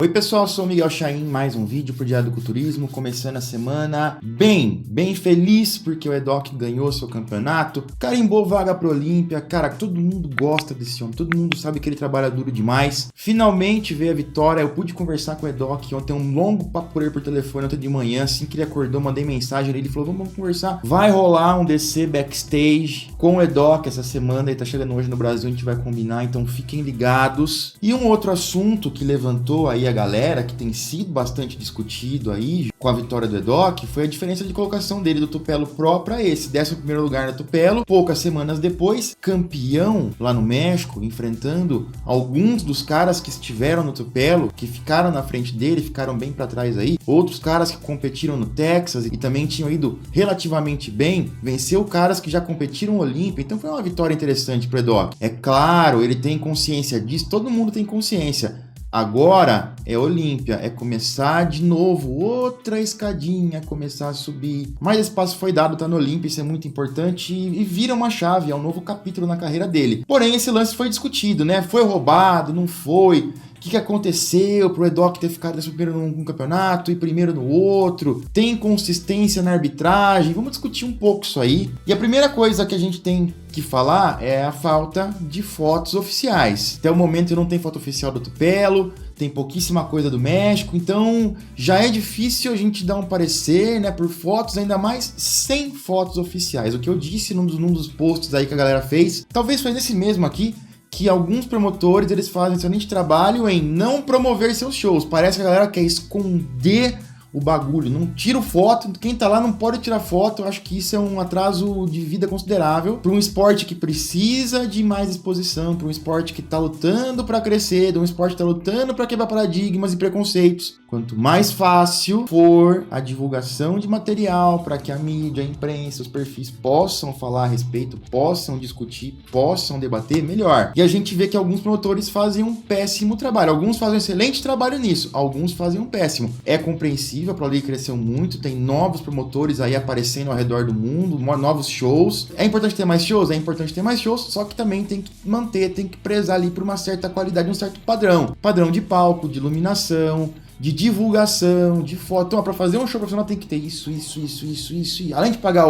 Oi pessoal, sou o Miguel Chaim, mais um vídeo pro Diário do Culturismo, começando a semana bem feliz porque o Edoc ganhou seu campeonato, carimbou vaga pro Olímpia, cara, todo mundo gosta desse homem, todo mundo sabe que ele trabalha duro demais, finalmente veio a vitória, eu pude conversar com o Edoc ontem, um longo papo por ele por telefone ontem de manhã, assim que ele acordou, mandei mensagem, ele falou, vamos conversar, vai rolar um DC backstage com o Edoc essa semana, ele tá chegando hoje no Brasil, a gente vai combinar, então fiquem ligados. E um outro assunto que levantou aí a galera, que tem sido bastante discutido aí com a vitória do Edoc, foi a diferença de colocação dele do Tupelo Pro para esse, 11º lugar na Tupelo, poucas semanas depois, campeão lá no México, enfrentando alguns dos caras que estiveram no Tupelo, que ficaram na frente dele, ficaram bem para trás aí, outros caras que competiram no Texas e também tinham ido relativamente bem, venceu caras que já competiram no Olímpia, então foi uma vitória interessante pro Edoc. É claro, ele tem consciência disso, todo mundo tem consciência. Agora é Olímpia, é começar de novo, outra escadinha, começar a subir. Mas esse passo foi dado, tá no Olímpia, isso é muito importante e vira uma chave, é um novo capítulo na carreira dele. Porém, esse lance foi discutido, né? Foi roubado, não foi? O que aconteceu pro Edoc ter ficado primeiro num campeonato e primeiro no outro? Tem consistência na arbitragem? Vamos discutir um pouco isso aí. E a primeira coisa que a gente tem que falar é a falta de fotos oficiais. Até o momento não tem foto oficial do Tupelo, tem pouquíssima coisa do México, então já é difícil a gente dar um parecer, né, por fotos, ainda mais sem fotos oficiais. O que eu disse num dos posts aí que a galera fez, talvez foi nesse mesmo aqui, que alguns promotores, eles fazem excelente trabalho em não promover seus shows. Parece que a galera quer esconder o bagulho, não tira foto, quem tá lá não pode tirar foto. Eu acho que isso é um atraso de vida considerável para um esporte que precisa de mais exposição, para um esporte que tá lutando para crescer, de um esporte que tá lutando para quebrar paradigmas e preconceitos. Quanto mais fácil for a divulgação de material para que a mídia, a imprensa, os perfis possam falar a respeito, possam discutir, possam debater, melhor. E a gente vê que alguns promotores fazem um péssimo trabalho. Alguns fazem um excelente trabalho nisso, alguns fazem um péssimo. É compreensível, a Pro League cresceu muito, tem novos promotores aí aparecendo ao redor do mundo, novos shows. É importante ter mais shows? É importante ter mais shows, só que também tem que manter, tem que prezar ali por uma certa qualidade, um certo padrão. Padrão de palco, de iluminação, de divulgação, de foto. Então, para fazer um show profissional tem que ter isso. E além de pagar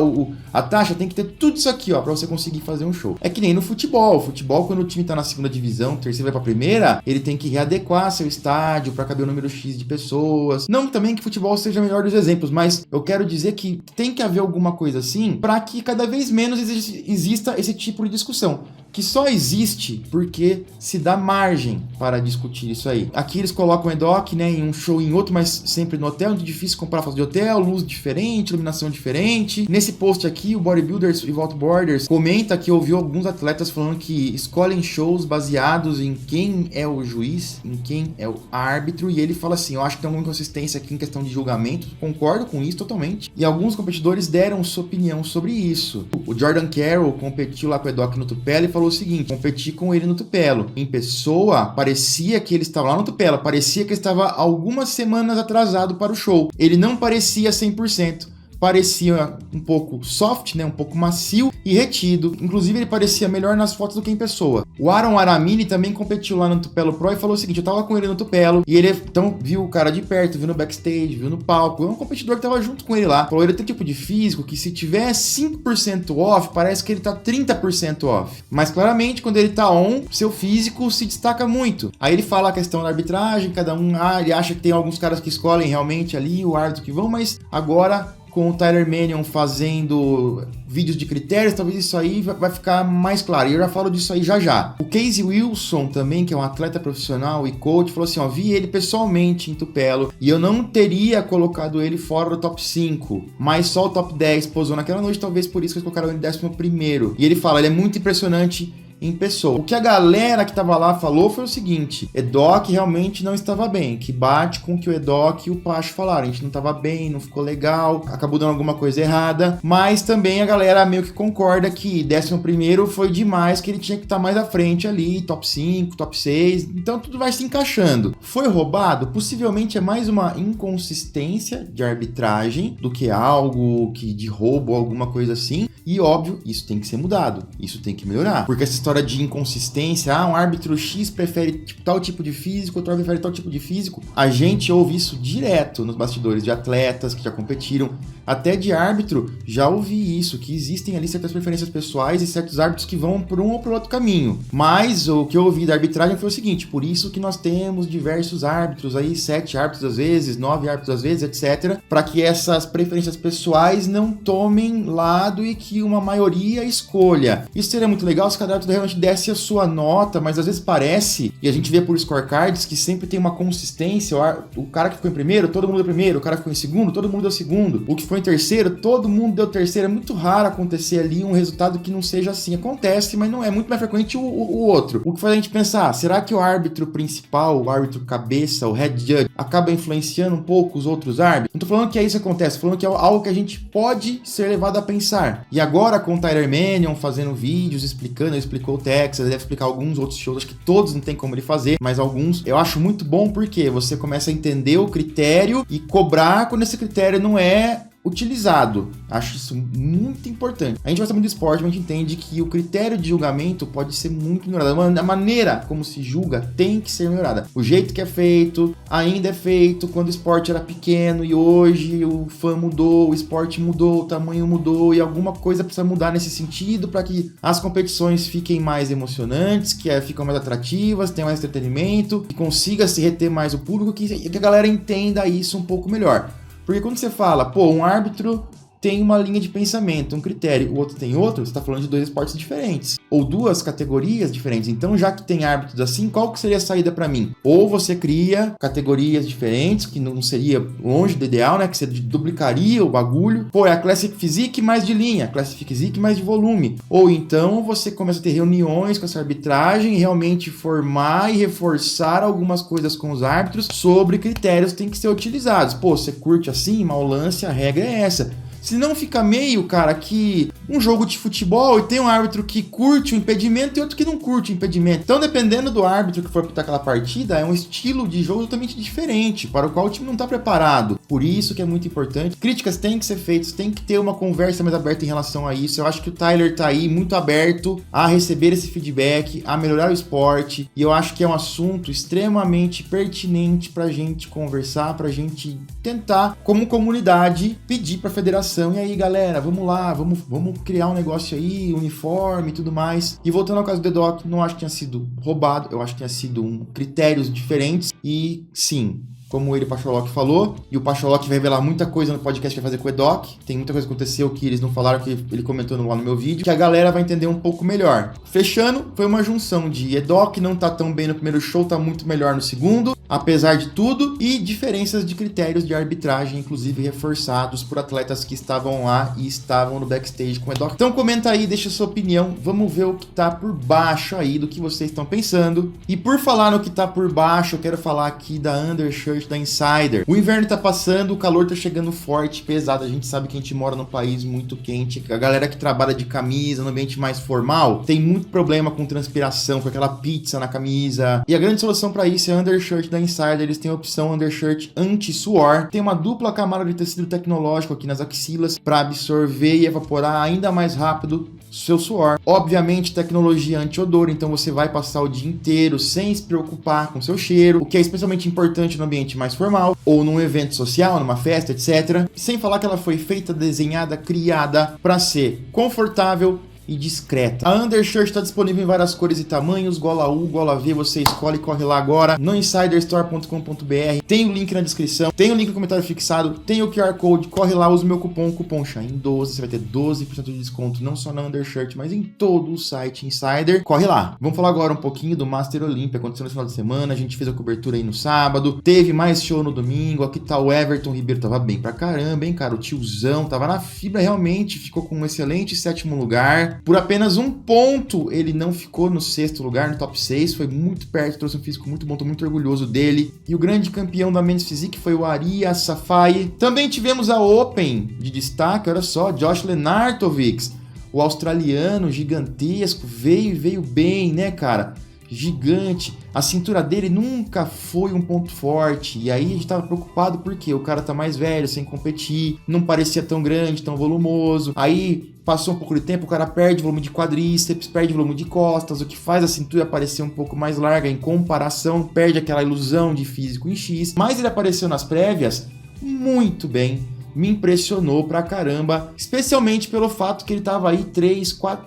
a taxa, tem que ter tudo isso aqui, ó, para você conseguir fazer um show. É que nem no futebol. O futebol, quando o time tá na segunda divisão, terceira vai pra primeira, ele tem que readequar seu estádio para caber o número X de pessoas. Não também que futebol seja o melhor dos exemplos, mas eu quero dizer que tem que haver alguma coisa assim para que cada vez menos exista esse tipo de discussão. Que só existe porque se dá margem para discutir isso aí. Aqui eles colocam o Edoc, né, em um show em outro, mas sempre no hotel, muito difícil comprar foto de hotel, luz diferente, iluminação diferente. Nesse post aqui, o Bodybuilders e Vault Borders comenta que ouviu alguns atletas falando que escolhem shows baseados em quem é o juiz, em quem é o árbitro, e ele fala assim, eu acho que tem alguma inconsistência aqui em questão de julgamento, concordo com isso totalmente, e alguns competidores deram sua opinião sobre isso. O Jordan Carroll competiu lá com o Edoc no Tupelo e falou o seguinte, competi com ele no Tupelo. Em pessoa, parecia que ele estava lá no Tupelo, parecia que ele estava algumas semanas atrasado para o show. Ele não parecia 100%. Parecia um pouco soft, né, um pouco macio e retido. Inclusive, ele parecia melhor nas fotos do que em pessoa. O Aaron Aramini também competiu lá no Tupelo Pro e falou o seguinte, eu tava com ele no Tupelo e ele então viu o cara de perto, viu no backstage, viu no palco. É um competidor que tava junto com ele lá. Falou, ele tem tipo de físico que se tiver 5% off, parece que ele tá 30% off. Mas claramente, quando ele tá on, seu físico se destaca muito. Aí ele fala a questão da arbitragem, cada um, ele acha que tem alguns caras que escolhem realmente ali o árbitro que vão, mas agora com o Tyler Manion fazendo vídeos de critérios, talvez isso aí vai ficar mais claro. E eu já falo disso aí já. O Casey Wilson também, que é um atleta profissional e coach, falou assim, ó, vi ele pessoalmente em Tupelo e eu não teria colocado ele fora do top 5, mas só o top 10 posou naquela noite, talvez por isso que eles colocaram ele em 11º. E ele fala, ele é muito impressionante em pessoa. O que a galera que estava lá falou foi o seguinte, Edoc realmente não estava bem, que bate com o que o Edoc e o Pacho falaram, a gente não estava bem, não ficou legal, acabou dando alguma coisa errada, mas também a galera meio que concorda que 11º foi demais, que ele tinha que estar mais à frente ali, top 5, top 6, então tudo vai se encaixando. Foi roubado? Possivelmente é mais uma inconsistência de arbitragem do que algo que de roubo ou alguma coisa assim, e óbvio, isso tem que ser mudado, isso tem que melhorar, porque essa história de inconsistência, um árbitro X prefere tal tipo de físico, outro prefere tal tipo de físico. A gente ouve isso direto nos bastidores de atletas que já competiram, até de árbitro, já ouvi isso, que existem ali certas preferências pessoais e certos árbitros que vão por um ou por outro caminho. Mas o que eu ouvi da arbitragem foi o seguinte, por isso que nós temos diversos árbitros aí, 7 árbitros às vezes, 9 árbitros às vezes, etc, para que essas preferências pessoais não tomem lado e que uma maioria escolha. Isso seria muito legal se cada árbitro realmente desse a sua nota, mas às vezes parece, e a gente vê por scorecards, que sempre tem uma consistência, o cara que ficou em primeiro, todo mundo deu primeiro, o cara que ficou em segundo, todo mundo deu segundo, o que foi em terceiro, todo mundo deu terceiro. É muito raro acontecer ali um resultado que não seja assim. Acontece, mas não é muito mais frequente o outro. O que faz a gente pensar, será que o árbitro principal, o árbitro cabeça, o head judge, acaba influenciando um pouco os outros árbitros? Não tô falando que é isso que acontece, tô falando que é algo que a gente pode ser levado a pensar. E agora com o Tyler Mannion fazendo vídeos explicando, ele explicou o Texas, ele deve explicar alguns outros shows, acho que todos não tem como ele fazer, mas alguns eu acho muito bom porque você começa a entender o critério e cobrar quando esse critério não é utilizado. Acho isso muito importante. A gente gosta muito do esporte, mas a gente entende que o critério de julgamento pode ser muito melhorado. A maneira como se julga tem que ser melhorada. O jeito que é feito, ainda é feito quando o esporte era pequeno e hoje o fã mudou, o esporte mudou, o tamanho mudou e alguma coisa precisa mudar nesse sentido para que as competições fiquem mais emocionantes, que ficam mais atrativas, tenham mais entretenimento, que consiga se reter mais o público, que a galera entenda isso um pouco melhor. Porque quando você fala, um árbitro tem uma linha de pensamento, um critério, o outro tem outro, você está falando de 2 esportes diferentes, ou 2 categorias diferentes. Então, já que tem árbitros assim, qual que seria a saída para mim? Ou você cria categorias diferentes, que não seria longe do ideal, né? Que você duplicaria o bagulho. É a Classic Physique mais de linha, Classic Physique mais de volume. Ou então você começa a ter reuniões com essa arbitragem e realmente formar e reforçar algumas coisas com os árbitros sobre critérios que têm que ser utilizados. Você curte assim, mau lance, a regra é essa. Se não fica meio, cara, que um jogo de futebol e tem um árbitro que curte o impedimento e outro que não curte o impedimento. Então, dependendo do árbitro que for apitar aquela partida, é um estilo de jogo totalmente diferente, para o qual o time não está preparado. Por isso que é muito importante. Críticas têm que ser feitas, tem que ter uma conversa mais aberta em relação a isso. Eu acho que o Tyler tá aí muito aberto a receber esse feedback, a melhorar o esporte, e eu acho que é um assunto extremamente pertinente pra gente conversar, pra gente tentar, como comunidade, pedir pra federação. E aí, galera, vamos lá, vamos criar um negócio aí, uniforme e tudo mais. E voltando ao caso do The Doc, não acho que tenha sido roubado, eu acho que tenha sido critérios diferentes. E sim, como ele, o Pacholok, falou, e o Pacholok vai revelar muita coisa no podcast que vai fazer com o Edoc, tem muita coisa que aconteceu que eles não falaram, que ele comentou lá no meu vídeo, que a galera vai entender um pouco melhor. Fechando, foi uma junção de Edoc não tá tão bem no primeiro show, tá muito melhor no segundo, apesar de tudo, e diferenças de critérios de arbitragem, inclusive reforçados por atletas que estavam lá e estavam no backstage com o Edoc. Então comenta aí, deixa sua opinião, vamos ver o que tá por baixo aí do que vocês estão pensando. E por falar no que tá por baixo, eu quero falar aqui da Undershirt da Insider. O inverno tá passando, o calor tá chegando forte, pesado, a gente sabe que a gente mora num país muito quente, a galera que trabalha de camisa, no ambiente mais formal, tem muito problema com transpiração, com aquela pizza na camisa, e a grande solução para isso é a Undershirt da Insider. Eles têm a opção Undershirt anti-suor, tem uma dupla camada de tecido tecnológico aqui nas axilas para absorver e evaporar ainda mais rápido seu suor. Obviamente tecnologia anti-odor, então você vai passar o dia inteiro sem se preocupar com seu cheiro, o que é especialmente importante no ambiente mais formal ou num evento social, numa festa, etc. Sem falar que ela foi feita, desenhada, criada para ser confortável e discreta. A Undershirt está disponível em várias cores e tamanhos, gola U, gola V, você escolhe e corre lá agora no insiderstore.com.br. Tem o link na descrição, tem o link no comentário fixado, tem o QR Code, corre lá, usa o meu cupom SHINE12, você vai ter 12% de desconto, não só na Undershirt, mas em todo o site Insider. Corre lá. Vamos falar agora um pouquinho do Master Olympia, aconteceu no final de semana, a gente fez a cobertura aí no sábado, teve mais show no domingo, aqui tá o Everton Ribeiro, tava bem pra caramba, hein, cara, o tiozão tava na fibra, realmente, ficou com um excelente 7º lugar. Por apenas um ponto, ele não ficou no 6º lugar, no top 6, foi muito perto, trouxe um físico muito bom, tô muito orgulhoso dele. E o grande campeão da Men's Physique foi o Arya Safai. Também tivemos a Open de destaque, olha só, Josh Lenartovics, o australiano gigantesco, veio bem, né, cara? gigante. A cintura dele nunca foi um ponto forte. E aí a gente tava preocupado porque o cara tá mais velho, sem competir, não parecia tão grande, tão volumoso. Aí passou um pouco de tempo, o cara perde volume de quadríceps, perde volume de costas, o que faz a cintura parecer um pouco mais larga em comparação, perde aquela ilusão de físico em X. Mas ele apareceu nas prévias muito bem. Me impressionou pra caramba, especialmente pelo fato que ele tava aí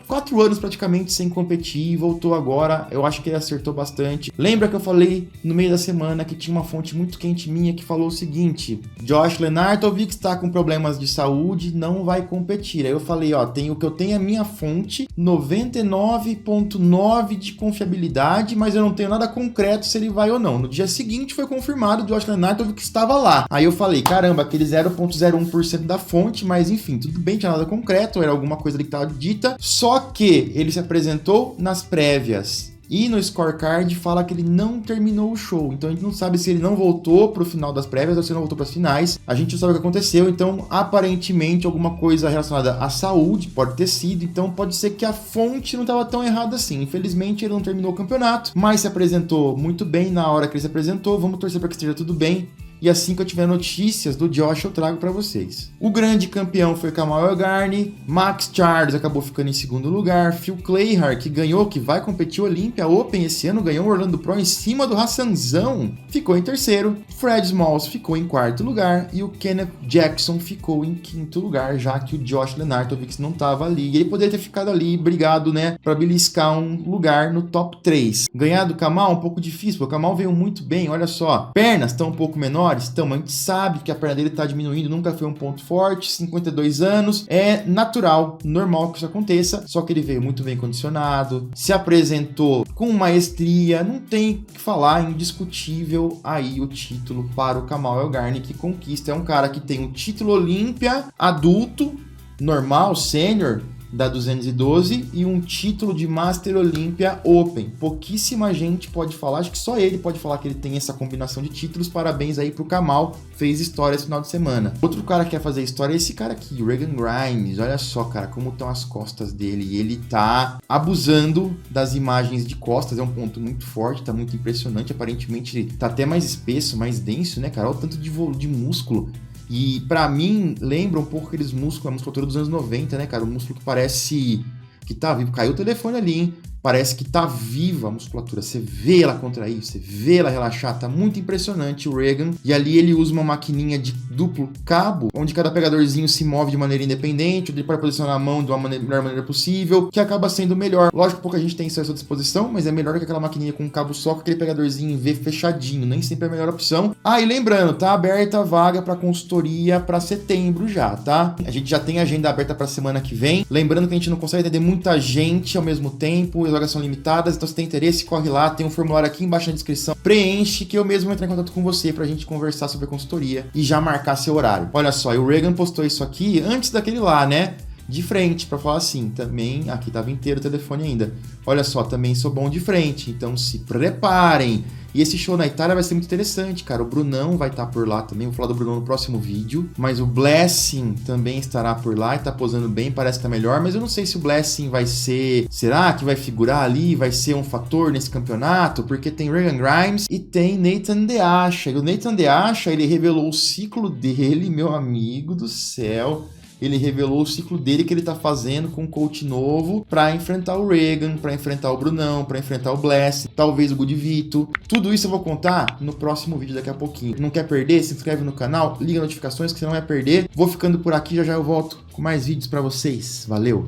4 anos praticamente sem competir e voltou agora. Eu acho que ele acertou bastante. Lembra que eu falei no meio da semana que tinha uma fonte muito quente minha que falou o seguinte: Josh Lenartovich está com problemas de saúde, não vai competir. Aí eu falei, ó, o que eu tenho é a minha fonte, 99,9 de confiabilidade, mas eu não tenho nada concreto se ele vai ou não. No dia seguinte foi confirmado, Josh Lenartovich estava lá. Aí eu falei, caramba, aquele 0,01% da fonte, mas enfim, tudo bem, tinha nada concreto, era alguma coisa ali que estava dita, só que ele se apresentou nas prévias. E no scorecard fala que ele não terminou o show. Então a gente não sabe se ele não voltou pro final das prévias ou se ele não voltou para as finais. A gente não sabe o que aconteceu. Então, aparentemente, alguma coisa relacionada à saúde pode ter sido. Então, pode ser que a fonte não estava tão errada assim. Infelizmente, ele não terminou o campeonato, mas se apresentou muito bem na hora que ele se apresentou. Vamos torcer para que esteja tudo bem. E assim que eu tiver notícias do Josh, eu trago para vocês. O grande campeão foi Kamal Elgarni, Max Charles acabou ficando em segundo lugar, Phil Clayhar, que ganhou, que vai competir o Olympia Open esse ano, ganhou o Orlando Pro em cima do Hassanzão, ficou em terceiro, Fred Smalls ficou em quarto lugar e o Kenneth Jackson ficou em quinto lugar, já que o Josh Lenartovich não estava ali. E ele poderia ter ficado ali, brigado, né, para beliscar um lugar no top 3. Ganhar do Kamal um pouco difícil, porque o Kamal veio muito bem, olha só, pernas estão um pouco menores. Então, a gente sabe que a perna dele está diminuindo, nunca foi um ponto forte, 52 anos, é natural, normal que isso aconteça, só que ele veio muito bem condicionado, se apresentou com maestria, não tem o que falar, indiscutível aí o título para o Kamal Elgarni, que conquista, é um cara que tem um título Olímpia adulto, normal, sênior, da 212 e um título de Master Olympia Open. Pouquíssima gente pode falar, acho que só ele pode falar que ele tem essa combinação de títulos. Parabéns aí pro Kamal, fez história esse final de semana. Outro cara que quer fazer história é esse cara aqui, Regan Grimes. Olha só, cara, como estão as costas dele. E ele tá abusando das imagens de costas, é um ponto muito forte, tá muito impressionante. Aparentemente ele tá até mais espesso, mais denso, né, cara? Olha o tanto de músculo. E pra mim, lembra um pouco aqueles músculos, a musculatura dos anos 90, né, cara? Um músculo que parece que tá vivo. Caiu o telefone ali, hein? Parece que tá viva a musculatura. Você vê ela contrair, você vê ela relaxar. Tá muito impressionante o Regan. E ali ele usa uma maquininha de duplo cabo, onde cada pegadorzinho se move de maneira independente, onde ele pode posicionar a mão de uma melhor maneira possível, que acaba sendo melhor. Lógico que pouca gente tem isso à sua disposição, mas é melhor que aquela maquininha com um cabo só, com aquele pegadorzinho V fechadinho. Nem sempre é a melhor opção. Ah, e lembrando, tá aberta a vaga para consultoria para setembro já, tá? A gente já tem a agenda aberta para semana que vem. Lembrando que a gente não consegue atender muita gente ao mesmo tempo, as vagas são limitadas, então se tem interesse, corre lá, tem um formulário aqui embaixo na descrição, preenche que eu mesmo vou entrar em contato com você pra gente conversar sobre a consultoria e já marcar seu horário. Olha só, e o Regan postou isso aqui antes daquele lá, né? De frente, pra falar assim, também, aqui tava inteiro o telefone ainda. Olha só, também sou bom de frente, então se preparem. E esse show na Itália vai ser muito interessante, cara. O Brunão vai estar por lá também, vou falar do Brunão no próximo vídeo. Mas o Blessing também estará por lá e tá posando bem, parece que tá melhor. Mas eu não sei se o Blessing vai ser... Será que vai figurar ali, vai ser um fator nesse campeonato? Porque tem Regan Grimes e tem Nathan De Asha. E o Nathan De Asha, ele revelou o ciclo dele, meu amigo do céu. Ele revelou o ciclo dele que ele tá fazendo com um coach novo para enfrentar o Regan, para enfrentar o Brunão, para enfrentar o Bless, talvez o Gudivito. Tudo isso eu vou contar no próximo vídeo daqui a pouquinho. Não quer perder? Se inscreve no canal, liga as notificações que você não vai perder. Vou ficando por aqui, já já eu volto com mais vídeos para vocês. Valeu!